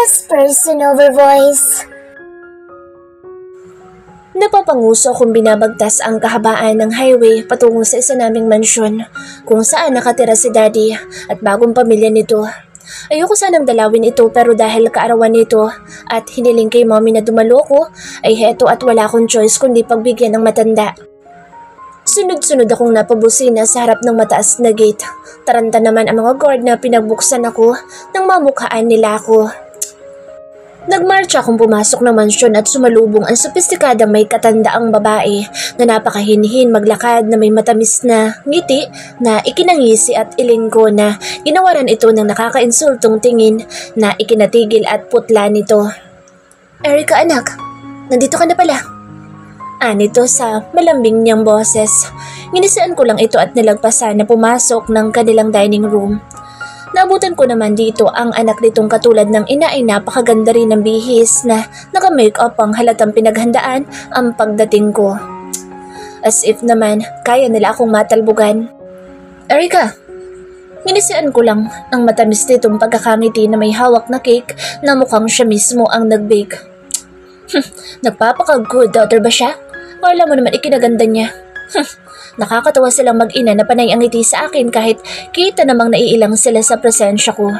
First person over voice. Napapanguso akong binabagtas ang kahabaan ng highway patungo sa isa naming mansyon kung saan nakatira si Daddy at bagong pamilya nito. Ayoko sanang dalawin ito pero dahil kaarawan nito at hiniling kay Mommy na dumalo ko ay heto at wala akong choice kundi pagbigyan ng matanda. Sunod-sunod akong napabusina sa harap ng mataas na gate. Taranta naman ang mga guard na pinagbuksan ako nang mamukhaan nila ako. Nagmarcha akong pumasok ng mansyon at sumalubong ang sopistikadang may katandaang babae na napakahinhin maglakad na may matamis na ngiti na ikinangisi at ilinggo na ginawaran ito ng nakakainsultong tingin na ikinatigil at putla nito. "Erica anak, nandito ka na pala." Anito sa malambing niyang boses. Nginisian ko lang ito at nalagpasan na pumasok ng kanilang dining room. Naabutan ko naman dito ang anak nitong katulad ng ina ay napakaganda rin ng bihis na naka-makeup ang halatang pinaghandaan ang pagdating ko. As if naman kaya nila akong matalbugan. "Erica!" Nginisian ko lang ang matamis nitong pagkakangiti na may hawak na cake na mukhang siya mismo ang nag-bake. Nagpapaka-good daughter ba siya? O alam mo naman ikinaganda niya. Nakakatawa silang mag-ina na panay ang ngiti sa akin kahit kita namang naiilang sila sa presensya ko.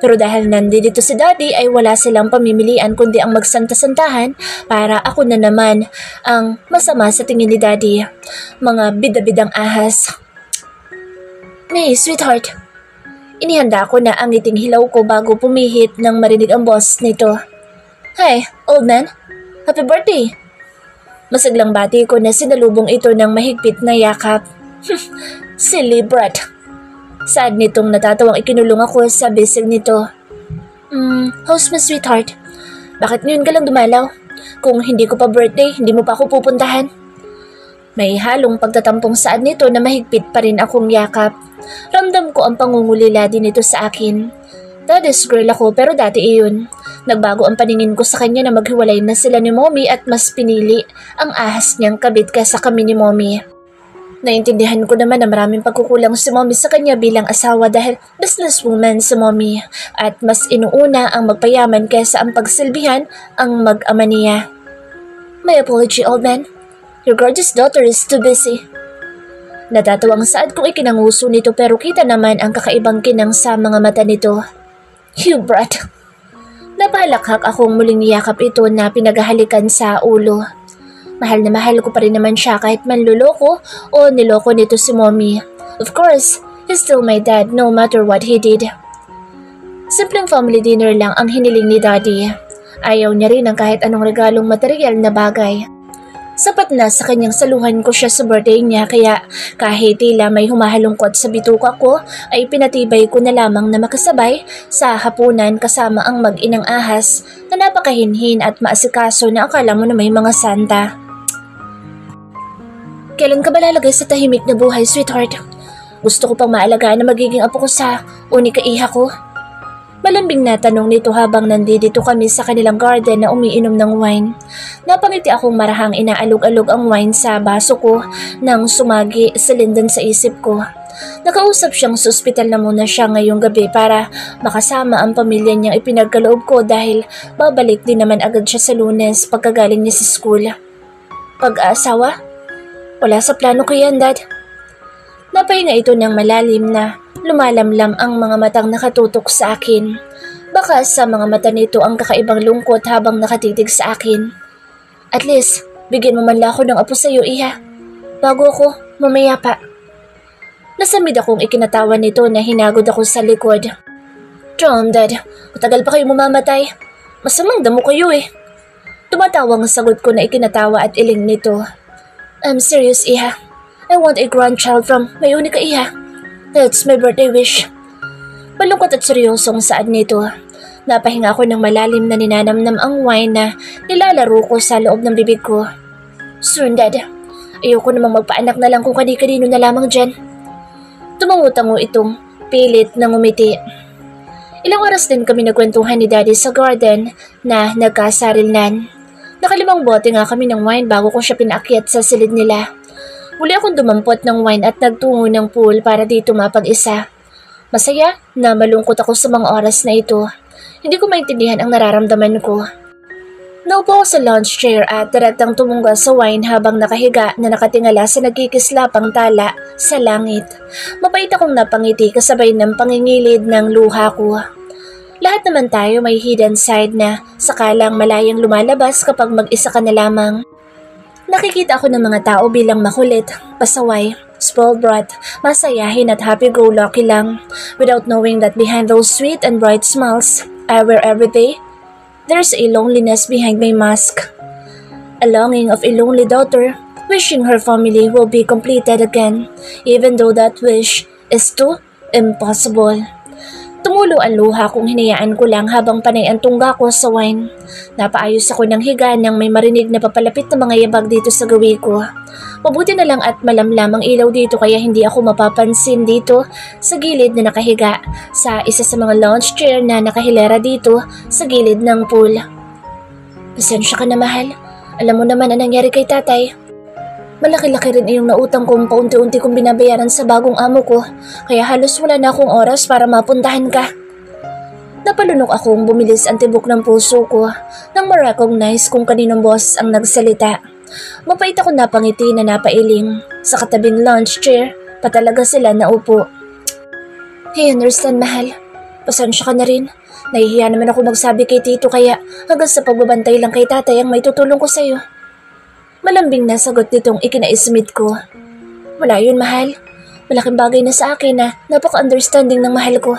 Pero dahil nandito si Daddy ay wala silang pamimilian kundi ang magsanta-santahan para ako na naman ang masama sa tingin ni Daddy. Mga bida-bidang ahas. "May, sweetheart." Inihanda ko na ang ngiting hilaw ko bago pumihit nang marinig ang boss nito. "Hi, old man. Happy birthday." Masaglang bati ko na sinalubong ito ng mahigpit na yakap. Silly brat. Sad nitong natatawang ikinulong ako sa bisig nito. How's my sweetheart? Bakit ngayon ka lang dumalaw? Kung hindi ko pa birthday, hindi mo pa ako pupuntahan?" May halong pagtatampong saad nito na mahigpit pa rin akong yakap. Ramdam ko ang pangungulila din ito sa akin. Daddy's girl ako pero dati iyon. Nagbago ang paningin ko sa kanya na maghiwalay na sila ni Mommy at mas pinili ang ahas niyang kabit kaysa kami ni Mommy. Naintindihan ko naman na maraming pagkukulang si Mommy sa kanya bilang asawa dahil businesswoman si Mommy at mas inuuna ang magpayaman kaysa ang pagsilbihan ang mag-ama niya. "My apology, old man. Your gorgeous daughter is too busy." Natatawang saad kong ikinanguso nito pero kita naman ang kakaibang kinang sa mga mata nito. "You brat." Napahalakhak akong muling niyakap ito na pinaghahalikan sa ulo. Mahal na mahal ko pa rin naman siya kahit manluloko o niloko nito si Mommy. Of course, he's still my dad no matter what he did. Simpleng family dinner lang ang hiniling ni Daddy. Ayaw niya rin ng kahit anong regalong material na bagay. Sapat na sa kanyang saluhan ko siya sa birthday niya kaya kahit tila may humahalungkot sa bituka ko ay pinatibay ko na lamang na makasabay sa hapunan kasama ang mag-inang ahas na napakahinhin at maasikaso na akala mo na may mga santa. "Kailan ka ba lalagay sa tahimik na buhay, sweetheart? Gusto ko pang maalagaan na magiging apo ko sa unika-iha ko." Malambing na tanong nito habang nandito kami sa kanilang garden na umiinom ng wine. Napangiti akong marahang inaalog-alog ang wine sa baso ko nang sumagi sa lindan sa isip ko. Nakausap siyang sa ospital na muna siya ngayong gabi para makasama ang pamilya niyang ipinagkaloob ko dahil babalik din naman agad siya sa Lunes pagkagaling niya sa school. "Pag-aasawa? Wala sa plano ko yan, Dad." Napahinga ito ng malalim na lumalamlam ang mga matang nakatutok sa akin. Baka sa mga mata nito ang kakaibang lungkot habang nakatitig sa akin. "At least, bigyan mo man lang ako ng apo sa iyo, iha. Bago ako, mamaya pa." Nasamid akong ikinatawa nito na hinagod ako sa likod. "Tom, Dad, matagal pa kayo mamamatay. Masamang damo kayo eh." Tumatawang sagot ko na ikinatawa at iling nito. "I'm serious, iha. I want a grandchild from my unika iha. That's my birthday wish." Malungkot at seryosong saad nito. Napahinga ako ng malalim na ninanamnam ang wine na nilalaro ko sa loob ng bibig ko. "Soon, Dad. Ayoko namang magpaanak na lang kung kani-kanino na lamang dyan." Tumango-tango itong pilit na ngumiti. Ilang oras din kami nagkwentuhan ni Daddy sa garden na nagkasarilnan. Nakalimang bote nga kami ng wine bago ko siya pinaakyat sa silid nila. Muli akong dumampot ng wine at nagtungo ng pool para dito mapag-isa. Masaya na malungkot ako sa mga oras na ito. Hindi ko maintindihan ang nararamdaman ko. Naupo ako sa lounge chair at direktang tumungga sa wine habang nakahiga na nakatingala sa nagkikislapang tala sa langit. Mapait akong napangiti kasabay ng pangingilid ng luha ko. Lahat naman tayo may hidden side na sakalang malayang lumalabas kapag mag-isa ka na lamang. Nakikita ako ng mga tao bilang makulit, pasaway, spoiled brat, masayahin at happy-go-lucky lang, without knowing that behind those sweet and bright smiles I wear every day, there's a loneliness behind my mask. A longing of a lonely daughter, wishing her family will be completed again, even though that wish is too impossible. Tumulo ang luha kung hinayaan ko lang habang panay ang tungga ko sa wine. Napaayos ako ng higa nang may marinig na papalapit na mga yabag dito sa gawi ko. Mabuti na lang at malamlam ang ilaw dito kaya hindi ako mapapansin dito sa gilid na nakahiga sa isa sa mga lounge chair na nakahilera dito sa gilid ng pool. Pasensya ka na, mahal. Alam mo naman ang nangyari kay tatay. Malaki-laki rin yung nautang kong paunti-unti kong binabayaran sa bagong amo ko, kaya halos wala na akong oras para mapuntahan ka. Napalunok akong bumilis ang tibok ng puso ko nang ma-recognize kung kaninong boss ang nagsalita. Mapait ako napangiti na napailing. Sa katabing lounge chair, patalaga sila naupo. Hey, understand, mahal. Pasensya ka na rin. Nahihiya naman ako magsabi kay Tito kaya hanggang sa pagbabantay lang kay tatay ang may tutulong ko sa'yo. Malambing na sagot nitong ikinaismit ko. Wala yun, mahal. Malaking bagay na sa akin na napaka-understanding ng mahal ko.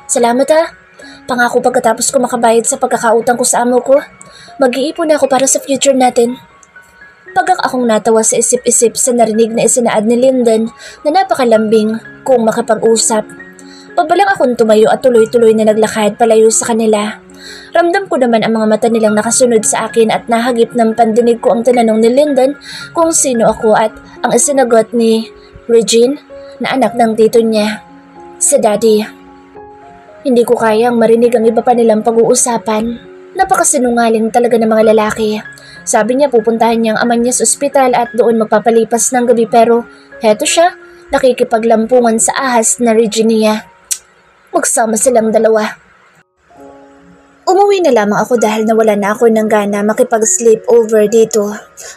Salamat ha. Pangako pagkatapos ko makabayad sa pagkakautang ko sa amo ko, mag-iipon ako para sa future natin. Pagkak akong natawa sa isip-isip sa narinig na isinaad ni Lyndon na napakalambing kung makipag-usap. Pagbalang akong tumayo at tuloy-tuloy na naglakad palayo sa kanila. Ramdam ko naman ang mga mata nilang nakasunod sa akin at nahagip ng pandinig ko ang tinanong ni Lyndon kung sino ako at ang isinagot ni Regine na anak ng tito niya, si Daddy. Hindi ko kayang marinig ang iba pa nilang pag-uusapan. Napakasinungaling talaga ng mga lalaki. Sabi niya pupuntahan niya ang ama niya sa ospital at doon magpapalipas ng gabi pero heto siya, nakikipaglampungan sa ahas na Regina. Magsama silang dalawa. Umuwi na lamang ako dahil nawala na ako ng gana makipag-sleep over dito.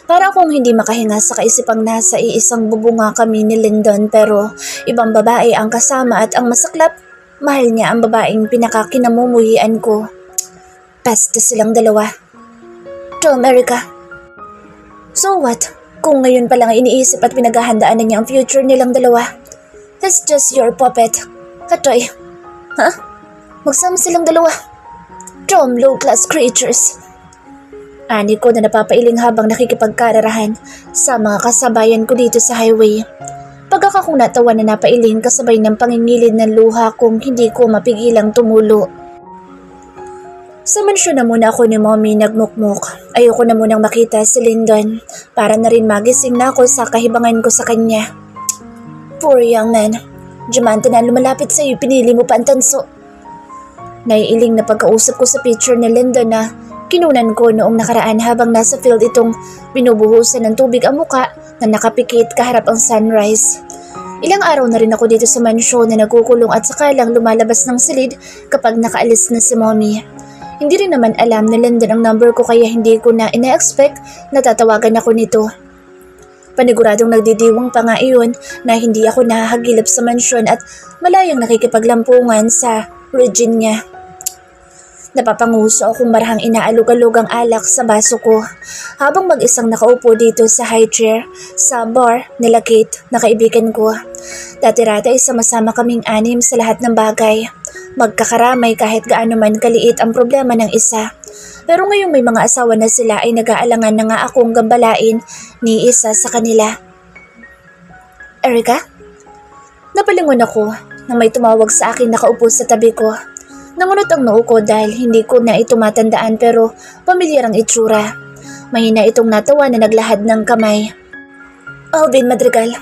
Para akong hindi makahinga sa kaisipang nasa iisang bubunga kami ni Lyndon pero ibang babae ang kasama at ang masaklap, mahal niya ang babaeng pinakakinamumuhian ko. Basta silang dalawa. To America. So what? Kung ngayon pa lang iniisip at pinaghahandaan na niya ang future nilang dalawa. That's just your puppet. Katoy. Ha? Magsama silang dalawa. Tom, low-class creatures. Ani ko na napapailing habang nakikipagkararahan sa mga kasabayan ko dito sa highway. Pagkakakong natawa na napailing kasabay ng pangingilid ng luha kung hindi ko mapigilang tumulo. Sa mansyon na muna ako ni Mommy nagmukmuk. Ayoko na munang makita si Lyndon para na rin magising na ako sa kahibangan ko sa kanya. Poor young man. Diamante na lumalapit sa iyo, pinili mo pa ang tanso. Naiiling na pagkausap ko sa picture ni Lyndon na kinunan ko noong nakaraan habang nasa field itong binubuhusan ng tubig ang muka na nakapikit kaharap ang sunrise. Ilang araw na rin ako dito sa mansyon na nagkukulong at saka lang lumalabas ng silid kapag nakaalis na si Mommy. Hindi rin naman alam ni Lyndon ang number ko kaya hindi ko na ina-expect na tatawagan ako nito. Paniguradong nagdidiwang pa nga iyon na hindi ako nahahagilap sa mansyon at malayang nakikipaglampungan sa Regina. Napapanguso akong marahang inaalog-alog ang alak sa baso ko habang mag-isang nakaupo dito sa high chair sa bar nila Kate na kaibigan ko. Dati-rati ay sama-sama kaming anim sa lahat ng bagay. Magkakaramay kahit gaano man kaliit ang problema ng isa. Pero ngayong may mga asawa na sila ay nag-aalangan na nga akong gambalain ni isa sa kanila. Erica? Napalingon ako nang may tumawag sa akin nakaupo sa tabi ko. Nangunot ang noo ko dahil hindi ko na ito matandaan pero pamilyar ang itsura. Mahina itong natawa na naglahad ng kamay. Alvin Madrigal,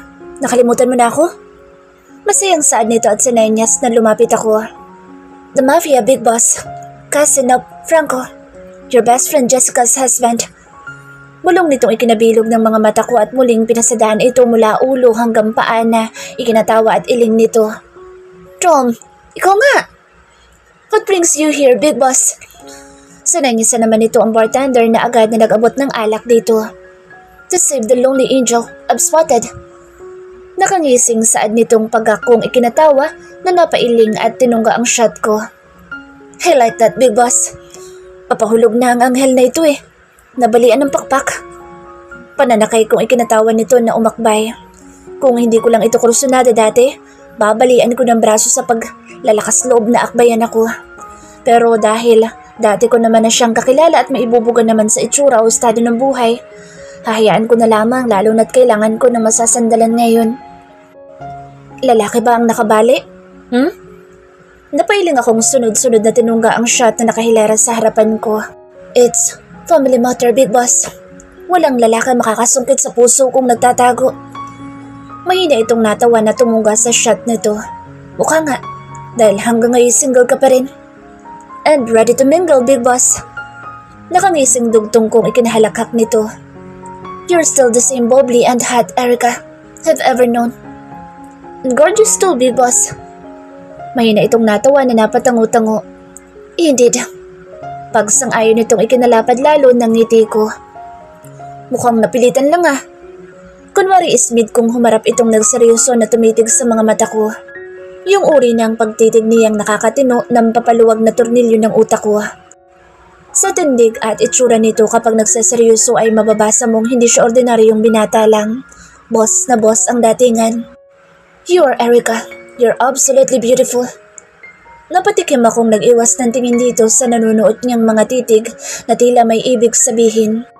nakalimutan mo na ako? Masayang saad nito at sinenyas na lumapit ako. The Mafia Big Boss, cousin of Franco, your best friend Jessica's husband. Bulong nitong ikinabilog ng mga mata ko at muling pinasadaan ito mula ulo hanggang paa na ikinatawa at iling nito. Tom, ikaw nga! What brings you here, Big Boss? Sanay-nisa naman ito ang bartender na agad na nag-abot ng alak dito. To save the lonely angel, I've spotted. Nakangising saad nitong pagkakong ikinatawa na napailing at tinungga ang shot ko. I like that, Big Boss. Papahulog na ang anghel na ito eh. Nabalian ng pakpak. Pananakay kong ikinatawa nito na umakbay. Kung hindi ko lang ito kursunada dati, babalian ko ng braso sa paglalakas loob na akbayan ako. Pero dahil dati ko naman na siyang kakilala at maibubugan naman sa itsura o estado ng buhay, hahayaan ko na lamang lalo na't kailangan ko na masasandalan ngayon. Lalaki ba ang nakabali? Napailing akong sunod-sunod na tinungga ang shot na nakahilera sa harapan ko. It's family matter, Big Boss. Walang lalaki makakasungkit sa puso kung nagtatago. Mahina itong natawa na tumunga sa shot nito. Mukha nga, dahil hanggang ngayon single ka pa rin. And ready to mingle, Big Boss. Nakangising dugtong kong ikinahalakhak nito. You're still the same bubbly and hot Erica I've ever known. And gorgeous too, Big Boss. Mahina itong natawa na napatango-tango. Indeed. Pagsang-ayon nitong ikinalapad lalo ng ngiti ko. Mukhang napilitan lang ah. Kunwari ismid kong humarap itong nagseryoso na tumitig sa mga mata ko. Yung uri ng pagtitig niyang nakakatino ng papaluwag na tornilyo ng utak ko. Sa tindig at itsura nito kapag nagseseryoso ay mababasa mong hindi siya ordinaryong binata lang. Boss na boss ang datingan. You are Erica. You're absolutely beautiful. Napatikim akong nag-iwas ng tingin dito sa nanunuot niyang mga titig na tila may ibig sabihin.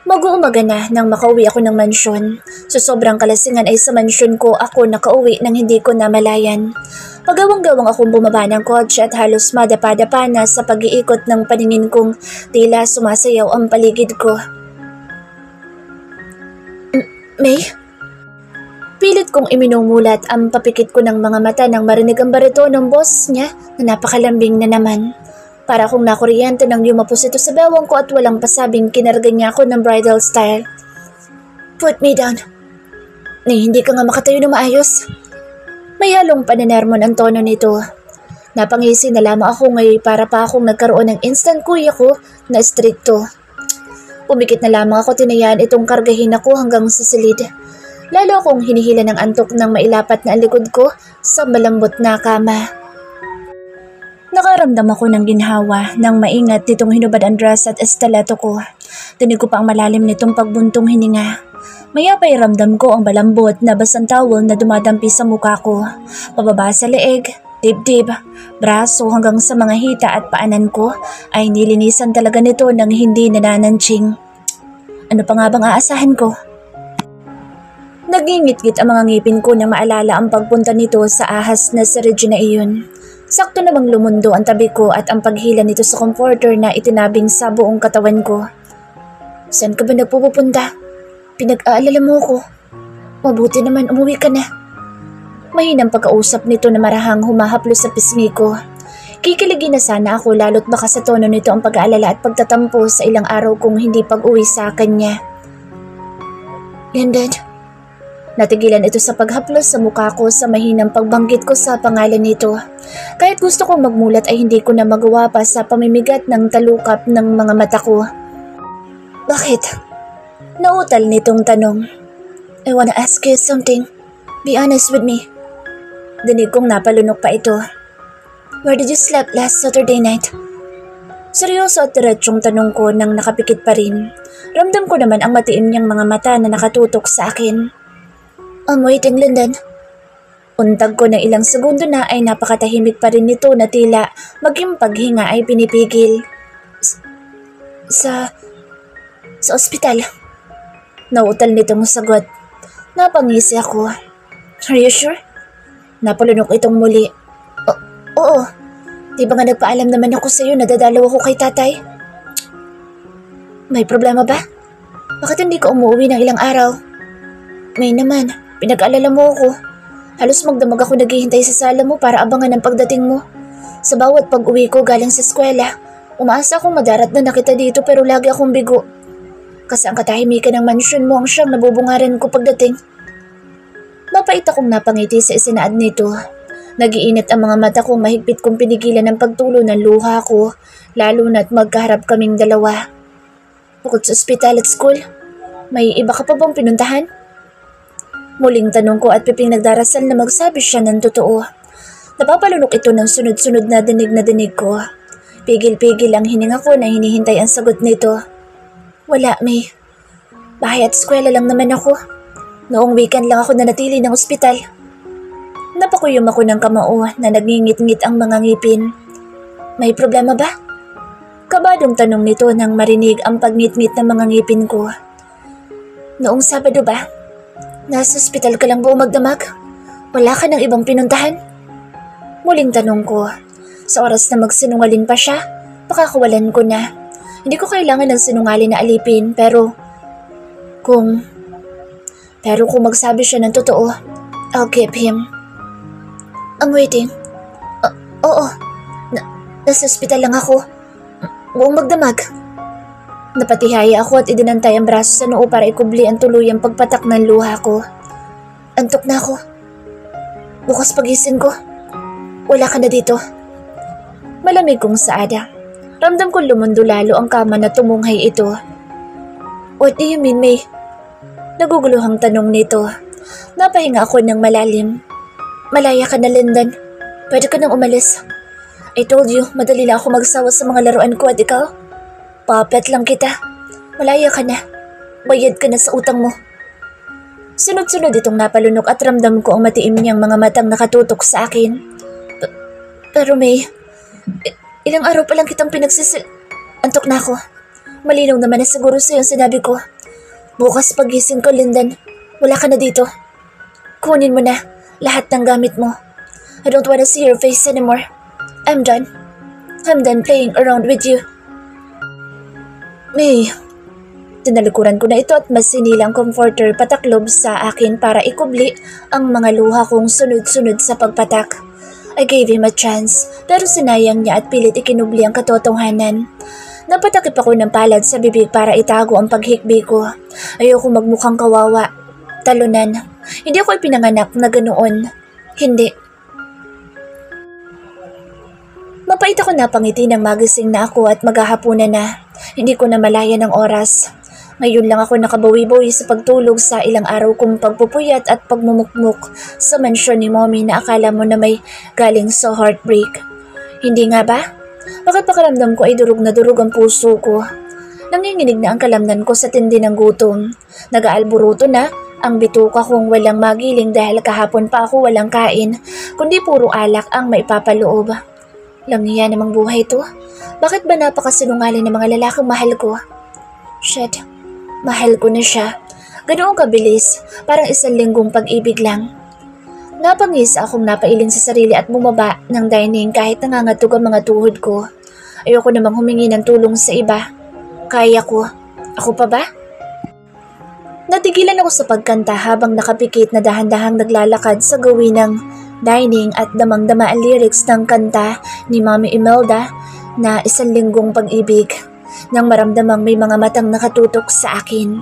Mag-uumaga na nang makauwi ako ng mansyon. Sa sobrang kalasingan ay sa mansyon ko ako nakauwi nang hindi ko namalayan. Pagawang-gawang akong bumaba ng kotse at halos madapa-dapa na sa pag-iikot ng paningin kong tila sumasayaw ang paligid ko. May? Pilit kong iminumulat ang papikit ko ng mga mata nang marinig ang barito ng boss niya na napakalambing na naman. Para akong nakuryente nang lumapos ito sa bewang ko at walang pasabing kinarga niya ako ng bridal style. Put me down. Hindi ka nga makatayo na maayos. May halong pananermon ang tono nito. Napangisi na lamang ako ngayon para pa akong nagkaroon ng instant kuya ko na stricto. Pumikit na lamang ako tinayaan itong kargahin ako hanggang sa silid. Lalo akong hinihila ng antok ng mailapat na likod ko sa malambot na kama. Nakaramdam ako ng ginhawa nang maingat nitong hinubad ang dress at estileto ko. Tinig ko pa ang malalim nitong pagbuntong hininga. Maya pa'y ramdam ko ang balambot na basang towel na dumadampi sa mukha ko. Pababa sa leeg, dibdib, braso hanggang sa mga hita at paanan ko ay nilinisan talaga nito ng hindi nanananching. Ano pa nga bang aasahan ko? Nagingit-git ang mga ngipin ko nang maalala ang pagpunta nito sa ahas na si Regina iyon. Sakto namang lumundo ang tabi ko at ang paghila nito sa comforter na itinabing sa buong katawan ko. Saan ka ba nagpupunta? Pinag-aalala mo ko. Mabuti naman umuwi ka na. Mahinang pagkausap nito na marahang humahaplos sa pisngi ko. Kikiligin na sana ako lalo't baka sa tono nito ang pag-aalala at pagtatampo sa ilang araw kung hindi pag-uwi sa kanya. London. Natigilan ito sa paghaplos sa mukha ko sa mahinang pagbanggit ko sa pangalan nito. Kahit gusto kong magmulat ay hindi ko na magawa pa sa pamimigat ng talukap ng mga mata ko. Bakit? Nautal nitong tanong. I wanna ask you something. Be honest with me. Dinig kong napalunok pa ito. Where did you sleep last Saturday night? Seryoso at diretsong tanong ko nang nakapikit pa rin. Ramdam ko naman ang matiim niyang mga mata na nakatutok sa akin. I'm waiting, London. Untag ko ng ilang segundo na ay napakatahimik pa rin nito na tila maging paghinga ay pinipigil. Sa ospital. Nautal nitong sagot. Napangisi ako. Are you sure? Napalunok itong muli. Oo. Di ba nga nagpaalam naman ako sa'yo na dadalaw ako kay tatay? May problema ba? Bakit hindi ka umuwi ng ilang araw? May naman. Pinag-alala mo ako. Halos magdamag ako naghihintay sa sala mo para abangan ang pagdating mo. Sa bawat pag-uwi ko galing sa eskwela, umaasa akong madarat na nakita dito pero lagi akong bigo. Kasi ang katahimikan ng mansyon mo ang siyang nabubungaran ko pagdating. Mapait akong napangiti sa isinaad nito. Nagiinit ang mga mata kong mahigpit kong pinigilan ng pagtulo ng luha ko, lalo na't magkaharap kaming dalawa. Bukod sa ospital at school, may iba ka pa bang pinuntahan? Muling tanong ko at piping nagdarasal na magsabi siya ng totoo. Napapalunok ito ng sunod-sunod na dinig ko. Pigil-pigil ang hininga ko na hinihintay ang sagot nito. Wala, May. Bahay at eskwela lang naman ako. Noong weekend lang ako nanatili ng ospital. Napakuyom ako ng kamao na nagngingit-ngit ang mga ngipin. May problema ba? Kabadong tanong nito nang marinig ang pagngit-ngit ng mga ngipin ko. Noong Sabado ba? Nasa ospital ka lang ba magdamag? Wala ka ng ibang pinuntahan? Muling tanong ko. Sa oras na magsinungaling pa siya, pakakawalan ko na. Hindi ko kailangan ng sinungaling na alipin pero kung magsabi siya ng totoo, I'll keep him. I'm waiting. Oo. Nasa ospital lang ako. Buong magdamag. Napatihaya ako at idinantay ang braso sa noo para ikubli ang tuluyang pagpatak ng luha ko. Antok na ako. Bukas pagising ko, wala ka na dito. Malamig kong saada. Ramdam ko lumundo lalo ang kama na tumunghay ito. What do you mean, May? Naguguluhang tanong nito. Napahinga ako ng malalim. Malaya ka na, Lindan. Pwede ka nang umalis. I told you, madali lang ako magsawa sa mga laruan ko at ikaw? Puppet lang kita. Malaya ka na. Bayad ka na sa utang mo. Sunod-sunod itong napalunok at ramdam ko ang matiim niyang mga matang nakatutok sa akin. Pero May, ilang araw pa lang kitang Antok na ako. Malinaw naman na siguro sa'yo ang sinabi ko. Bukas pagising ko, Lindan, wala ka na dito. Kunin mo na lahat ng gamit mo. I don't wanna see your face anymore. I'm done. I'm done playing around with you. May, tinalikuran ko na ito at mas sinilang comforter pataklob sa akin para ikubli ang mga luha kong sunod-sunod sa pagpatak. I gave him a chance pero sinayang niya at pilit ikinubli ang katotohanan. Napatakip ako ng palad sa bibig para itago ang paghikbi ko. Ayoko magmukhang kawawa. Talunan. Hindi ako ipinanganak na ganoon. Hindi. Mapait ako napangiti ng magising na ako at maghahapunan na. Hindi ko na malaya ng oras. Ngayon lang ako nakabawi-bawi sa pagtulog sa ilang araw kong pagpupuyat at pagmumukmuk sa mansyon ni Mommy na akala mo na may galing sa heartbreak. Hindi nga ba? Bakit pakiramdam ko ay durog na durog ang puso ko? Nanginginig na ang kalamnan ko sa tindi ng gutom. Nag-aalburuto na ang bituka kong walang magiling dahil kahapon pa ako walang kain, kundi puro alak ang maipapaloob. Langiya namang buhay to. Bakit ba napakasinungaling ng mga lalaking mahal ko? Shit, mahal ko na siya. Ganoong kabilis, parang isang linggong pag-ibig lang. Napangisa akong napailing sa sarili at bumaba ng dining kahit nangangatog ang mga tuhod ko. Ayoko namang humingi ng tulong sa iba. Kaya ko. Ako pa ba? Natigilan ako sa pagkanta habang nakapikit na dahan-dahang naglalakad sa gawin ng dining at damang-dama ang lyrics ng kanta ni Mami Imelda na isang linggong pag-ibig. Nang maramdamang may mga matang nakatutok sa akin.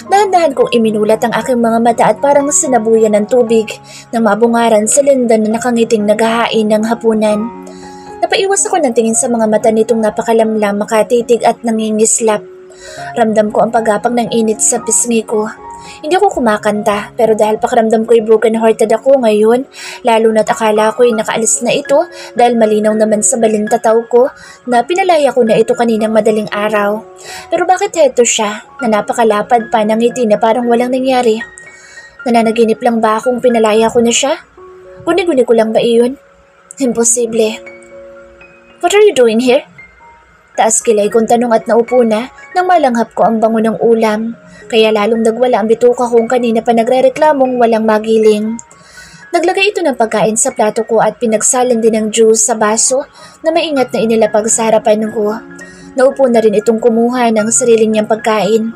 Dahan-dahan kong iminulat ang aking mga mata at parang sinabuyan ng tubig na mabungaran sa Lindan na nakangiting naghahain ng hapunan. Napaiwas ako ng tingin sa mga mata nitong napakalamlam, makatitig at nangingislap. Ramdam ko ang pagapang ng init sa pisngi ko. Hindi ako kumakanta pero dahil pakiramdam ko'y broken-hearted ako ngayon, lalo na't akala ko'y nakaalis na ito dahil malinaw naman sa balintataw ko na pinalaya ko na ito kaninang madaling araw. Pero bakit heto siya na napakalapad pa ng ngiti na parang walang nangyari? Nananaginip lang ba akong pinalaya ko na siya? Guni-guni ko lang ba iyon? Imposible. What are you doing here? Taas kilay kong tanong at naupo na nang malanghap ko ang bango ng ulam. Kaya lalong nagwala ang bituka kong kanina pa nagre-reklamong walang magiling. Naglagay ito ng pagkain sa plato ko at pinagsalin din ng juice sa baso na maingat na inilapag sa harapan ko. Naupo na rin itong kumuha ng sariling niyang pagkain.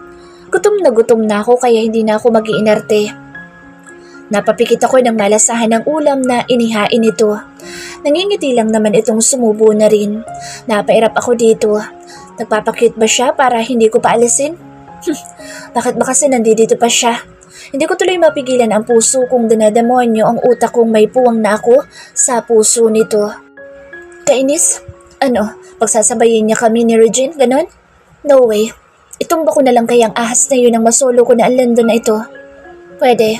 Gutom na ako kaya hindi na ako mag-iinarte. Napapikit ako ng malasahan ng ulam na inihain ito. Nangingiti lang naman itong sumubo na rin. Napairap ako dito. Nagpapakit ba siya para hindi ko paalisin? Bakit ba kasi nandito pa siya? Hindi ko tuloy mapigilan ang puso kong dinademonyo ang utak kong may puwang na ako sa puso nito. Kainis? Ano, pagsasabayin niya kami ni Regine, ganon? No way. Itumba ko na lang kayang ahas na yun ang masolo ko na ang London na ito. Pwede.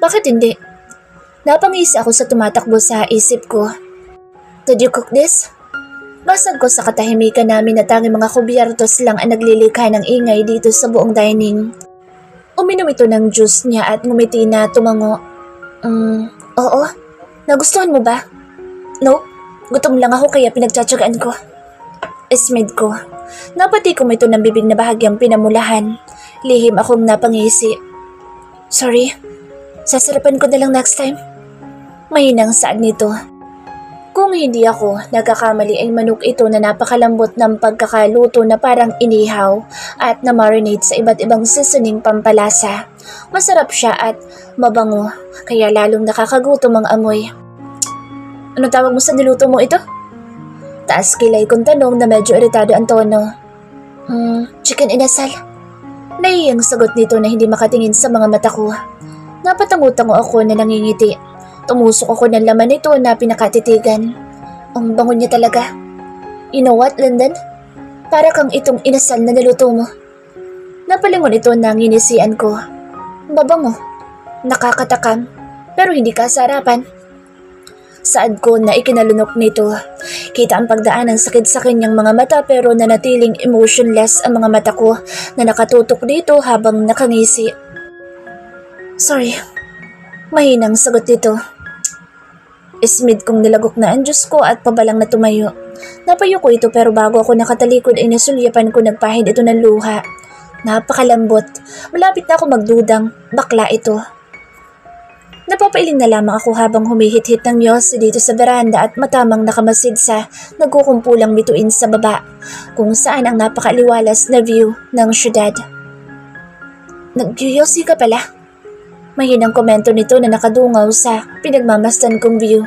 Bakit hindi? Napangisi ako sa tumatakbo sa isip ko. Did you cook this? Basag ko sa katahimikan namin na tanging mga kubyertos lang ang naglilikha ng ingay dito sa buong dining. Uminom ito ng juice niya at ngumiti na tumango. Oo. Nagustuhan mo ba? Nope. Gutom lang ako kaya pinagtsatsagaan ko. Ismid ko. Napati ko ito ng bibig na bahagyang pinamulahan. Lihim akong napangisi. Sorry. Sasarapan ko na lang next time. Mahinang saad nito. Kung hindi ako nagkakamali ay manok ito na napakalambot ng pagkakaluto na parang inihaw at na-marinate sa iba't ibang seasoning pampalasa. Masarap siya at mabango kaya lalong nakakagutom ang amoy. Ano tawag mo sa niluto mo ito? Taas kilay kong tanong na medyo iritado ang tono. Chicken inasal. Naiyang sagot nito na hindi makatingin sa mga mata ko. Napatango-tango ako na nangingiti. Tumusok ako ng laman nito na pinakatitigan. Ang bango niya talaga. You know what, London? Para kang itong inasal na niluto mo. Napalingon ito na nginisian ko. Mabango. Nakakatakam. Pero hindi kasarapan. Saad ko na ikinalunok nito. Kita ang pagdaan ng sakit sa kanyang mga mata pero nanatiling emotionless ang mga mata ko na nakatutok dito habang nakangisi. Sorry. Mahinang sagot nito. Ismid kong nilagok na ang Diyos ko at pabalang na tumayo. Napayo ko ito pero bago ako nakatalikod ay nasulyapan ko nagpahid ito ng luha. Napakalambot. Malapit na ako magdudang. Bakla ito. Napapailing na lamang ako habang humihit-hit ng Yossi dito sa veranda at matamang nakamasid sa nagkukumpulang bituin sa baba kung saan ang napakaliwalas na view ng syudad. Nag-Yossi ka pala? Mahinang komento nito na nakadungaw sa pinagmamasdan kong view.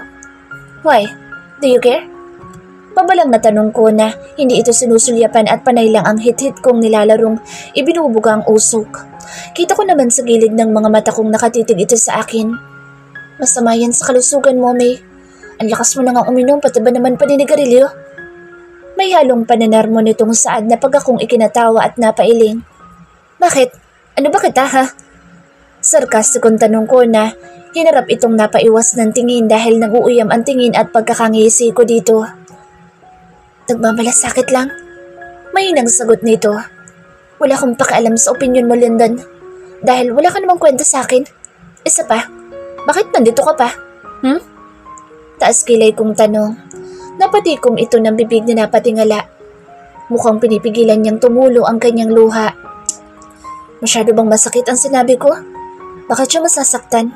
Why? Do you care? Pabalang na tanong ko na hindi ito sinusulyapan at panay lang ang hit-hit kong nilalarong ibinubuga ang usok. Kita ko naman sa gilid ng mga mata kong nakatitig ito sa akin. Masama yan sa kalusugan mo, May. Ang lakas mo na nga uminom, pati ba naman paninigarilyo? May halong pananarmo nitong saad na pag akong ikinatawa at napailing. Bakit? Ano ba kita, ha? Sarkastikong tanong ko na hinarap itong napaiwas ng tingin dahil nag-uuyam ang tingin at pagkakangisi ko dito. Nagmamalasakit lang. Mahinang sagot nito. Wala akong pakialam sa opinyon mo, Lyndon. Dahil wala ka namang kwenta sa akin. Isa pa, bakit nandito ka pa? Taas kilay kong tanong. Napatikom ito ng bibig na napatingala. Mukhang pinipigilan niyang tumulo ang kanyang luha. Masyado bang masakit ang sinabi ko? Bakit siya masasaktan?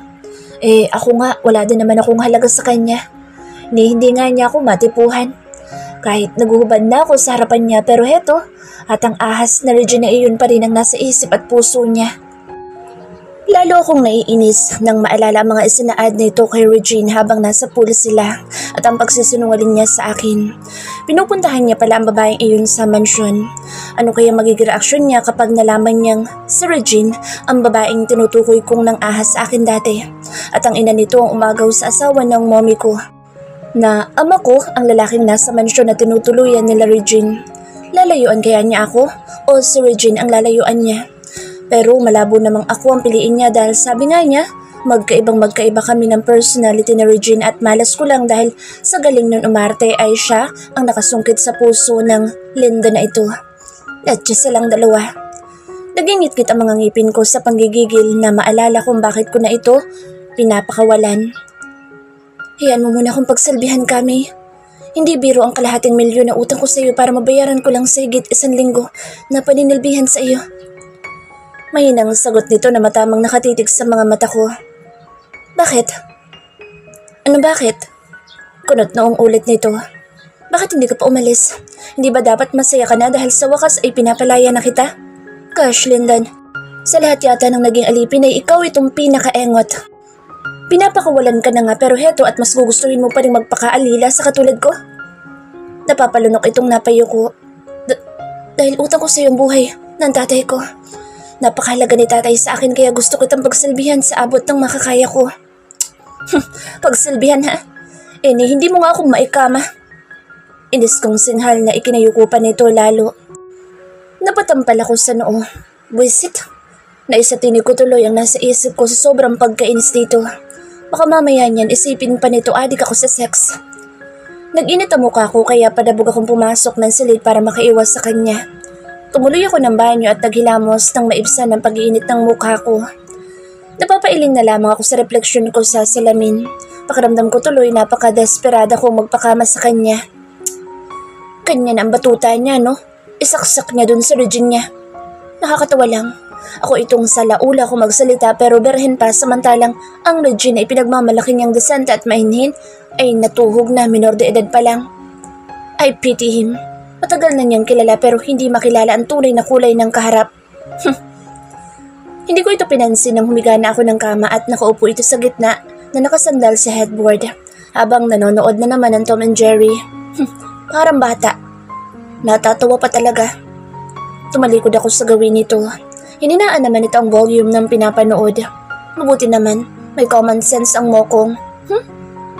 Ako nga, wala din naman akong halaga sa kanya. Hindi nga niya ako matipuhan. Kahit naguhubad na ako sa harapan niya pero heto, at ang ahas na Regina iyon pa rin ang nasa isip at puso niya. Lalo akong naiinis nang maalala ang mga isinaad nito kay Regine habang nasa pool sila at ang pagsisinungaling niya sa akin. Pinupuntahan niya pala ang babaeng iyon sa mansyon. Ano kaya magiging reaksyon niya kapag nalaman niyang si Regine ang babaeng tinutukoy kong nang ahas sa akin dati at ang ina nito ang umagaw sa asawa ng mommy ko. Na ama ko ang lalaking nasa mansyon na tinutuluyan nila Regine. Lalayuan kaya niya ako o si Regine ang lalayuan niya? Pero malabo namang ako ang piliin niya dahil sabi nga niya, magkaiba kami ng personality ni Regine at malas ko lang dahil sa galing nun umarte ay siya ang nakasungkit sa puso ng Linda na ito. At siya silang dalawa. Nagingit-ngit ang mga ngipin ko sa panggigigil na maalala kung bakit ko na ito pinapakawalan. Hayaan mo muna akong pagsalbihan kami. Hindi biro ang kalahating milyon na utang ko sa iyo para mabayaran ko lang sa higit 1 linggo na paninilbihan sa iyo. Mahinang sagot nito na matamang nakatitig sa mga mata ko. Bakit? Ano bakit? Kunot noong ulit nito. Bakit hindi ka pa umalis? Hindi ba dapat masaya ka na dahil sa wakas ay pinapalaya na kita? Gosh, Lyndon. Sa lahat yata ng naging alipin ay ikaw itong pinakaengot. Pinapakawalan ka na nga pero heto at mas gugustuhin mo pa rin magpakaalila sa katulad ko? Napapalunok itong napayo ko. Dahil utang ko sa iyong buhay ng tatay ko. Napakahalaga ni tatay sa akin kaya gusto kitang pagsilbihan sa abot ng makakaya ko. Pagsilbihan ha? Hindi mo nga akong maikama. Inis kong singhal na ikinayuko pa nito lalo. Napatampal ako sa noo. Buisit. Naisatinig ko tuloy ang nasa isip ko sa sobrang pagkainis dito. Baka mamaya niyan isipin pa nito adik ako sa sex. Nag-init ang mukha ko kaya padabog akong pumasok ng silid para makaiwas sa kanya. Tumuloy ako ng banyo at naghilamos nang maibsan ang pag-iinit ng mukha ko. Napapailing na lamang ako sa refleksyon ko sa salamin. Pakiramdam ko tuloy napaka-desperada kong magpakama sa kanya. Kanya na ang batuta niya, no? Isaksak niya dun sa region niya. Nakakatawa lang. Ako itong salaula ko magsalita pero berhen pa samantalang ang region na ipinagmamalaki niyang desente at mainhin ay natuhog na minor de edad pa lang. I pity him. Matagal na niyang kilala pero hindi makilala ang tunay na kulay ng kaharap. Hindi ko ito pinansin nang humiga na ako ng kama at nakaupo ito sa gitna na nakasandal sa headboard habang nanonood na naman ng Tom and Jerry. Parang bata. Natatawa pa talaga. Tumalikod ako sa gawin nito. Hininaan naman ito ang volume ng pinapanood. Mabuti naman, may common sense ang mokong.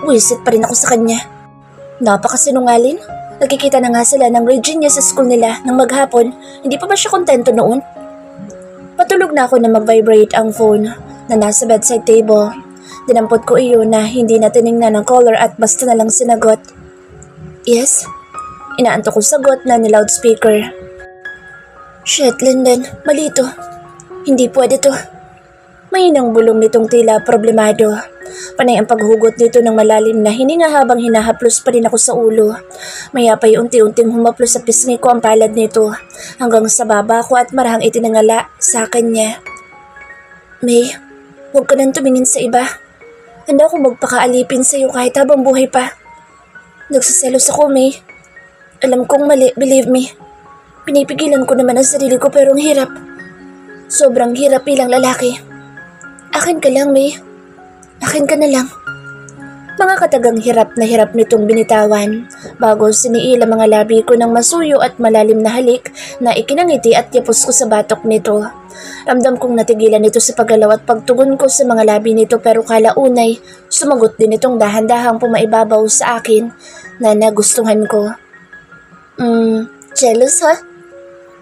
Wisit pa rin ako sa kanya. Napakasinungalin. Nagkikita na nga sila ng Regina sa school nila nang maghapon. Hindi pa ba siya kontento noon? Patulog na ako na mag-vibrate ang phone na nasa bedside table. Dinampot ko iyon na hindi na tiningnan ang caller at basta na lang sinagot. Yes? Inaantok ko sagot na ni loudspeaker. Shit, Lyndon. Mali ito. Hindi pwede to. Mahinang bulong nitong tila problemado. Panay ang paghugot nito ng malalim na hininga habang hinahaplos pa rin ako sa ulo. Maya pa'y unti-unting humaplos sa pisngi ko ang palad nito hanggang sa baba ko at marahang itinangala sa kanya. May, huwag ka nang tumingin sa iba. Handa akong magpakaalipin sa iyo kahit habang buhay pa. Nagsiselos ako, May. Alam kong mali, believe me. Pinipigilan ko naman ang sarili ko pero ang hirap. Sobrang hirap bilang lalaki. Akin ka lang, May. Akin ka na lang. Mga katagang hirap na hirap nitong binitawan bago siniila mga labi ko ng masuyo at malalim na halik na ikinangiti at yapos ko sa batok nito. Ramdam kong natigilan nito sa paggalaw at pagtugon ko sa mga labi nito pero kalaunay sumagot din itong dahan-dahang pumaibabaw sa akin na nagustuhan ko. Jealous ha?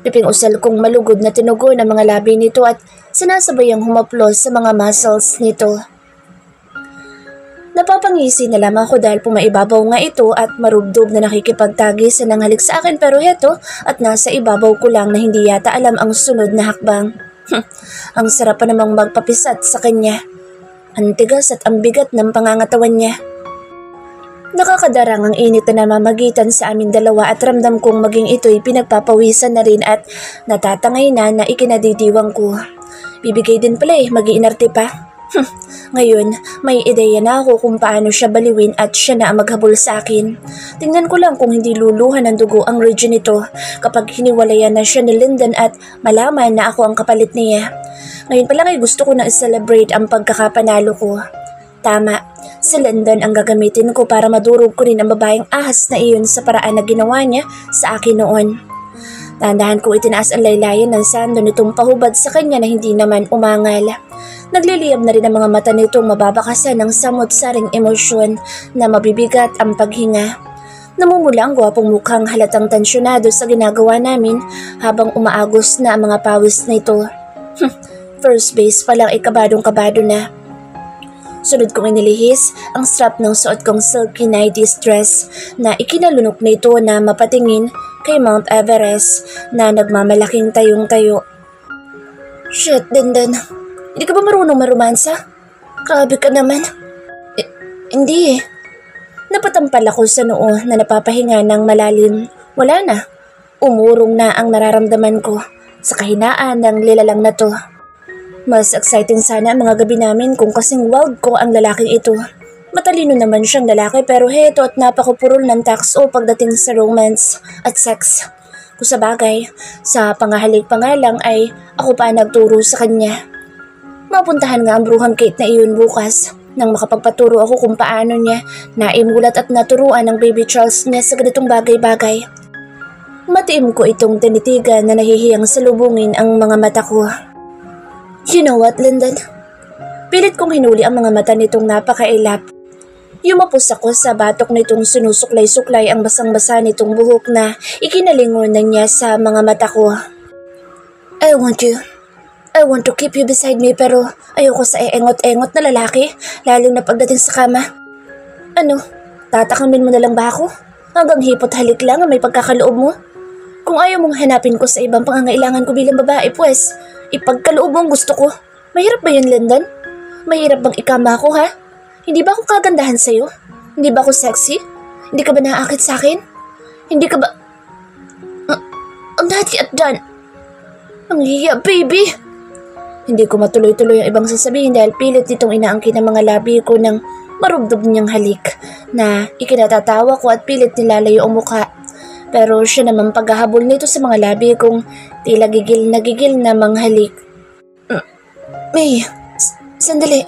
Piping usal kong malugod na tinugon ang mga labi nito at sinasabayang humaplos sa mga muscles nito. Napapangisi na lamang ako dahil pumaibabaw nga ito at marubdob na nakikipagtagi sa nanghalik sa akin pero heto at nasa ibabaw ko lang na hindi yata alam ang sunod na hakbang. Ang sarap pa namang magpapisat sa kanya. Ang tigas at ang bigat ng pangangatawan niya. Nakakadarang ang init na namamagitan sa aming dalawa at ramdam kong maging ito'y pinagpapawisan na rin at natatangay na ikinadidiwang ko. Bibigay din pala mag-iinarte pa. Ngayon, may ideya na ako kung paano siya baliwin at siya na ang maghabol sa akin. Tingnan ko lang kung hindi luluhan ng dugo ang region nito kapag hiniwalayan na siya ni Lyndon at malaman na ako ang kapalit niya. Ngayon pa lang ay gusto ko na i-celebrate ang pagkakapanalo ko. Tama, si Lyndon ang gagamitin ko para madurog ko rin ang babaeng ahas na iyon sa paraan na ginawa niya sa akin noon. Dahan-dahan ko itinaas ang laylayan ng sando nitong pahubad sa kanya na hindi naman umangal. Nagliliyab na rin ang mga mata nitong mababakasan ng samot-saring emosyon na mabibigat ang paghinga. Namumula ang gwapong mukhang halatang tensyonado sa ginagawa namin habang umaagos na ang mga pawis nito. First base pa lang ay kabadong-kabado na. Sunod kong inilihis ang strap ng suot kong silky nighties dress na ikinalunok nito na mapatingin kay Mount Everest na nagmamalaking tayong-tayo. Shit, Lyndon. Hindi ka ba marunong maromansa? Grabe ka naman. Hindi eh. Napatampal ako sa noo na napapahinga ng malalim. Wala na. Umurong na ang nararamdaman ko sa kahinaan ng lilalang na to. Mas exciting sana ang mga gabi namin kung kasing wild ko ang lalaking ito. Matalino naman siyang lalaki pero heto at napakupurol ng takso pagdating sa romance at sex. Kung sa bagay, sa pangahalik pa nga lang ay ako pa nagturo sa kanya. Mapuntahan nga ang Bruhang Kate na iyon bukas nang makapagpaturo ako kung paano niya naimulat at naturuan ang baby Charles niya sa ganitong bagay-bagay. Matiim ko itong tinitigan na nahihiyang salubungin ang mga mata ko. You know what, Lyndon? Pilit kong hinuli ang mga mata nitong napakailap. Yumapos ako sa batok nitong sinusuklay-suklay ang basang-basa nitong buhok na ikinalingunan niya sa mga mata ko. I want you. I want to keep you beside me pero ayoko sa eengot-engot na lalaki, lalo na pagdating sa kama. Ano, tatakamin mo na lang ba ako? Hanggang hipot halik lang ang may pagkakaloob mo? Kung ayaw mong hanapin ko sa ibang pangangailangan ko bilang babae, pues, ipagkaloob mo ang gusto ko. Mahirap ba yun, Lyndon? Mahirap bang ikama ako, ha? Hindi ba ako kagandahan sa'yo? Hindi ba ako sexy? Hindi ka ba naaakit sa akin? Hindi ka ba... Ang dati at dan. Ang hiya, baby! Hindi ko matuloy-tuloy ang ibang sasabihin dahil pilit nitong inaangkin ang mga labi ko ng marubdob niyang halik na ikinatatawa ko at pilit nilalayo ang mukha. Pero siya naman paghahabol nito sa mga labi kong tila gigil na manghalik. May, sandali.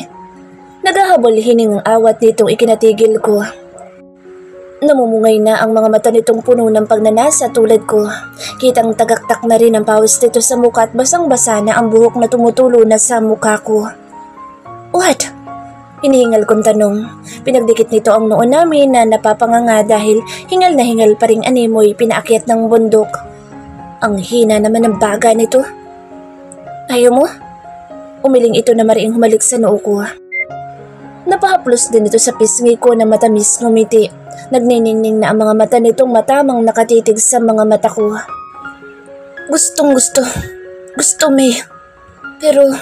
Naghahabol hining ang awat nitong ikinatigil ko. Namumungay na ang mga mata nitong puno ng pagnanasa tulad ko. Kitang tagaktak na rin ang pawis nito sa mukha at basang-basa na ang buhok na tumutulo na sa mukha ko. What? Hinihingal kong tanong. Pinagdikit nito ang noo namin na napapanganga dahil hingal na hingal pa ring animoy pinaakyat ng bundok. Ang hina naman ng baga nito. Ayaw mo? Umiling ito na mariing humalik sa noo ko. Napahaplos din ito sa pisngi ko na matamis ngumiti. Nagniningning na ang mga mata nitong matamang nakatitig sa mga mata ko. Gustong gusto. Gusto, May. Pero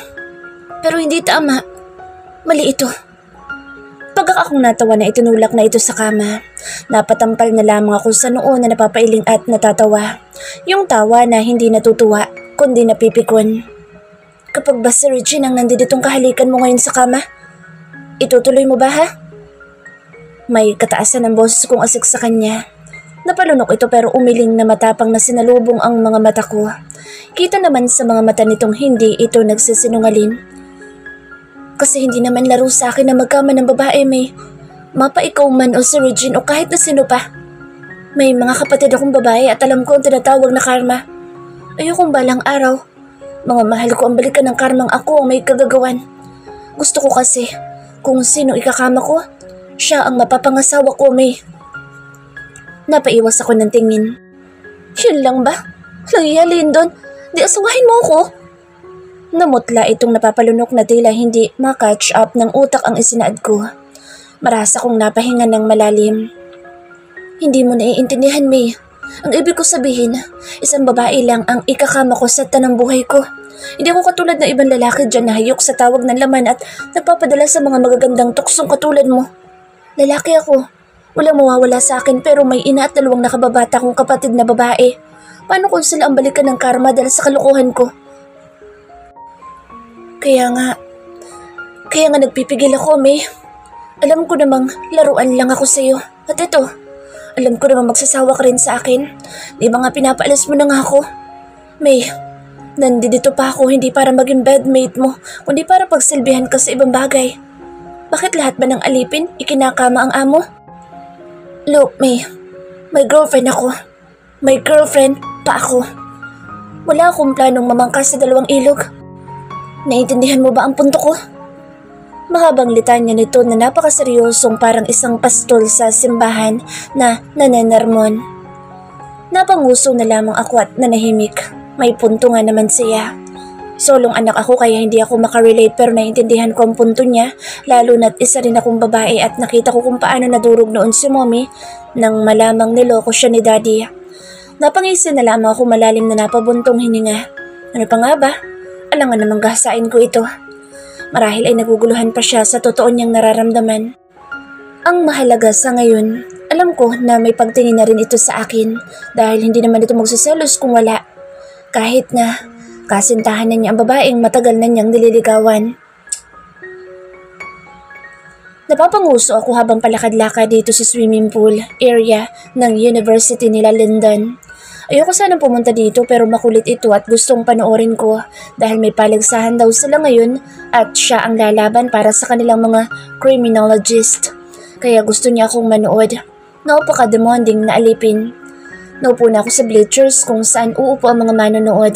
hindi tama. Mali ito. Pagkak akong natawa na itinulak na ito sa kama. Napatampal na lamang ako sa noo na napapailing at natatawa. Yung tawa na hindi natutuwa, kundi napipikon. Kapag ba si Regine ang nanditong kahalikan mo ngayon sa kama? Itutuloy mo ba, ha? May kataasan ng boses kong asik sa kanya. Napalunok ito pero umiling na matapang na sinalubong ang mga mata ko. Kita naman sa mga mata nitong hindi ito nagsisinungaling. Kasi hindi naman laro sa akin na magkama ng babae, May. Mapa ikaw man o si Regine o kahit na sino pa. May mga kapatid akong babae at alam ko ang tinatawag na karma. Ayokong balang araw. Mga mahal ko ang balikan ng karmang ako ang may kagagawan. Gusto ko kasi kung sino ikakama ko, siya ang mapapangasawa ko, May. Napaiwas ako ng tingin. Yun lang ba? Nangyayalin doon. Di asawahin mo ako. Namutla itong napapalunok na tila hindi ma-catch up ng utak ang isinaad ko. Marasa kong napahinga ng malalim. Hindi mo naiintindihan, May. Ang ibig ko sabihin, isang babae lang ang ikakama ko sa tanang buhay ko. Hindi ako katulad ng ibang lalaki dyan na hayok sa tawag ng laman at nagpapadala sa mga magagandang tuksong katulad mo. Lalaki ako. Walang mawawala sa akin pero may ina at 2 nakababata kong kapatid na babae. Paano kung sila ang balikan ng karma dahil sa kalukuhan ko? Kaya nga nagpipigil ako, May. Alam ko namang laruan lang ako sa'yo. At ito, alam ko namang magsasawa ka rin sa akin. Di ba nga pinapaalas mo na nga ako? May, nandito pa ako hindi para maging bedmate mo, kundi para pagsilbihan ka sa ibang bagay. Bakit lahat ba ng alipin ikinakama ang amo? Look, May girlfriend ako. May girlfriend pa ako. Wala akong planong mamangkas sa 2 ilog. Naiintindihan mo ba ang punto ko? Mahabang litanya nito na napakaseryosong parang isang pastol sa simbahan na nanenarmon. Napanguso na lamang ako at nanahimik. May punto nga naman siya. Solong anak ako kaya hindi ako makarelate pero naiintindihan ko ang punto niya, lalo na't isa rin akong babae at nakita ko kung paano nadurog noon si Mommy nang malamang niloko siya ni Daddy. Napangisi na lamang ako malalim na napabuntong hininga. Ano pa nga ba? Alangan namang gahasain ko ito. Marahil ay naguguluhan pa siya sa totoo niyang nararamdaman. Ang mahalaga sa ngayon, alam ko na may pagtingin na rin ito sa akin dahil hindi naman ito magsiselos kung wala. Kahit na kasintahan na niya ang babaeng matagal na niyang nililigawan. Napapanguso ako habang palakad-lakad dito sa swimming pool area ng University nila Lyndon. Ayoko sanang pumunta dito pero makulit ito at gustong panoorin ko dahil may paligsahan daw sila ngayon at siya ang lalaban para sa kanilang mga criminologist. Kaya gusto niya akong manood. Napaka-demanding na alipin. Naupo na ako sa bleachers kung saan uupo ang mga manonood.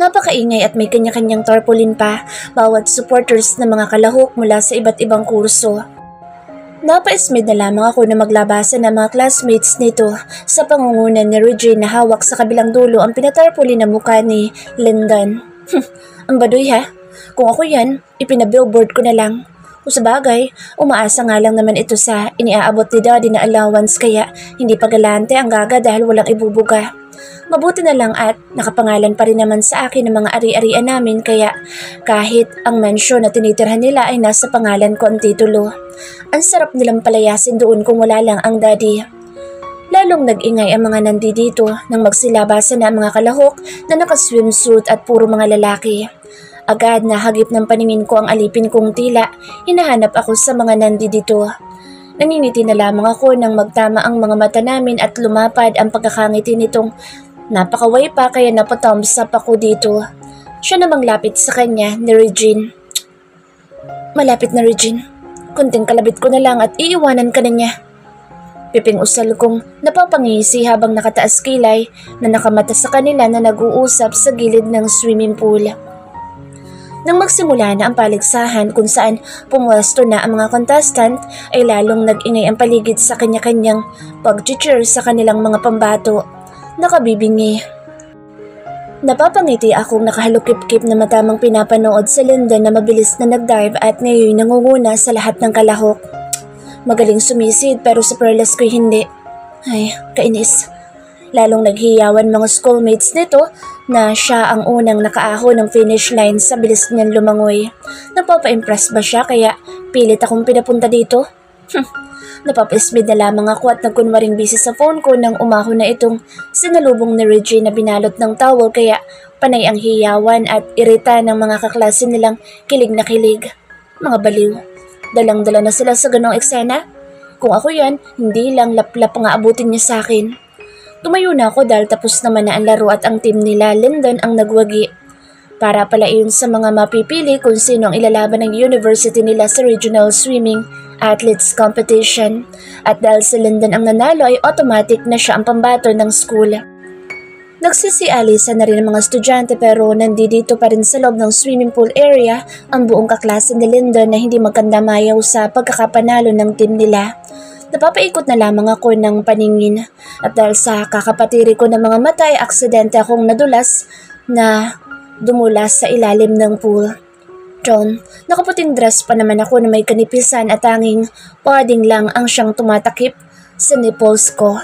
Napakaingay at may kanya-kanyang tarpaulin pa, bawat supporters ng mga kalahok mula sa iba't ibang kurso. Napaismid na lamang ako na maglabasan ng mga classmates nito sa pangungunan ni Regine na hawak sa kabilang dulo ang pinatarpaulin na mukha ni Lyndon. Ang baduy ha? Kung ako yan, ipinabillboard ko na lang. O sa bagay, umaasa nga lang naman ito sa iniaabot ni Daddy na allowance kaya hindi pa galante ang gaga dahil walang ibubuga. Mabuti na lang at nakapangalan pa rin naman sa akin ng mga ari-arian namin kaya kahit ang mansyon na tinitirhan nila ay nasa pangalan ko ang titulo. Ang sarap nilang palayasin doon kung wala lang ang Daddy. Lalong nag-ingay ang mga nandito nang magsilabasan na ang mga kalahok na naka-swimsuit at puro mga lalaki. Agad na hagip ng paningin ko ang alipin kong tila, hinahanap ako sa mga nandito. Naniniti na lamang ako nang magtama ang mga mata namin at lumapad ang pagkakangiti nitong napakaway pa kaya napathumbs up ako dito. Siya namang lapit sa kanya ni Regine. Malapit na Regine. Kunting kalabit ko na lang at iiwanan ka na niya. Piping usal kong napapangisi habang nakataas kilay na nakamata sa kanila na nag-uusap sa gilid ng swimming pool. Nang magsimula na ang paligsahan kung saan pumwesto na ang mga contestant ay lalong nag-ingay ang paligid sa kanya-kanyang pag-cheer sa kanilang mga pambato. Nakabibingi. Napapangiti akong nakahalukip-kip na matamang pinapanood sa Lyndon na mabilis na nag-dive at ngayon nangunguna sa lahat ng kalahok. Magaling sumisid pero sa perlas ko'y hindi. Ay, kainis. Lalong naghiyawan mga schoolmates nito na siya ang unang nakaaho ng finish line sa bilis niyan lumangoy. Napapa-impress ba siya kaya pilit akong pinapunta dito? Napapaismid na lamang ako at nagkunwaring busy sa phone ko nang umaho na itong sinalubong ni Regine na binalot ng towel kaya panay ang hiyawan at irita ng mga kaklase nilang kilig na kilig. Mga baliw. Dalang-dala na sila sa ganong eksena. Kung ako yan, hindi lang laplap ang aabutin niya sa akin. Tumayo na ako dahil tapos naman na ang laro at ang team nila Lyndon ang nagwagi. Para pala iyon sa mga mapipili kung sino ang ilalaban ng university nila sa regional swimming athletes competition. At dahil si Lyndon ang nanalo ay automatic na siya ang pambato ng school. Nagsisialisa na rin ang mga estudyante pero nandito pa rin sa loob ng swimming pool area ang buong kaklase ni Lyndon na hindi magkandamayaw sa pagkakapanalo ng team nila. Napapaikot na lamang ako ng paningin at dahil sa kakapatiri ko ng mga mata ay aksidente akong nadulas na dumulas sa ilalim ng pool. John, nakaputing dress pa naman ako na may kanipisan at tanging padding lang ang siyang tumatakip sa nipples ko.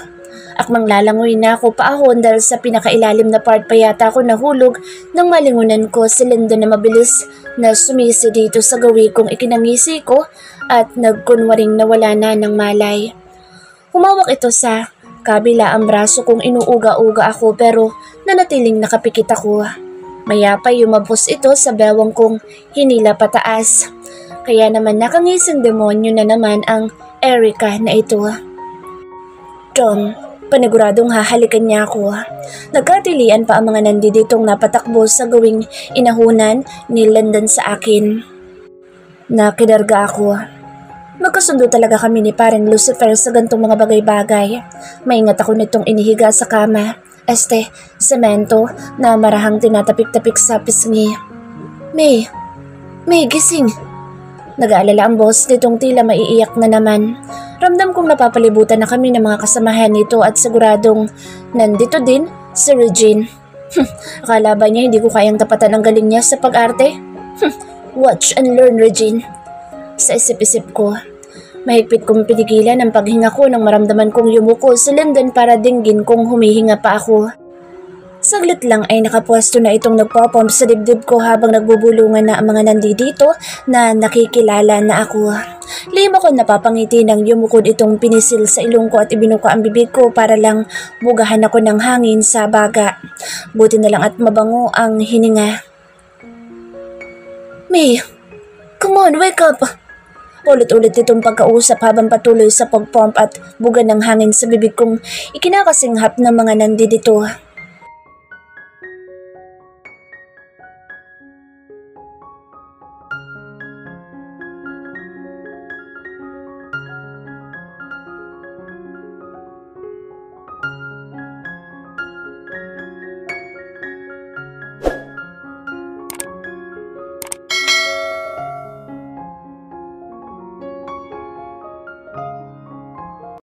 Akmang lalangoy na ako paahon dahil sa pinakailalim na part pa yata ako nahulog nang malingunan ko si Lyndon na mabilis na sumisi dito sa gawi kong ikinangisi ko at nagkunwaring nawala na ng malay. Humawak ito sa kabila ang braso kong inuuga-uga ako pero nanatiling nakapikit ako. Mayapay umabos ito sa bewang kong hinila pataas. Kaya naman nakangising demonyo na naman ang Erica na ito. John, paniguradong hahalikan niya ako. Nagkatilian pa ang mga nanditong napatakbo sa gawing inahunan ni Lyndon sa akin. Nakidarga ako. Magkasundo talaga kami ni parang Lucifer sa gantong mga bagay-bagay. Maingat ako nitong inihiga sa kama. Semento na marahang tinatapik-tapik sa pisngi. May gising. Nag-aalala ang boss nitong tila maiiyak na naman. Ramdam kong napapalibutan na kami ng mga kasamahan nito at siguradong nandito din si Regine. Akala ba niya hindi ko kayang tapatan ang galing niya sa pag-arte? Watch and learn, Regine. Sa isip-isip ko, mahigpit kong pinigilan ang paghinga ko nang maramdaman kong yumuko si Lyndon para dinggin kung humihinga pa ako. Saglit lang ay nakapwesto na itong nagpopomp sa dibdib ko habang nagbubulungan na ang mga nandito na nakikilala na ako. Lima ko napapangiti nang yumukod itong pinisil sa ilong ko at ibinuka ang bibig ko para lang bugahan ako ng hangin sa baga. Buti na lang at mabango ang hininga. May, come on, wake up! Ulit-ulit itong pagkausap habang patuloy sa pagpomp at buga ng hangin sa bibig kong ikinakasinghap ng mga nandito.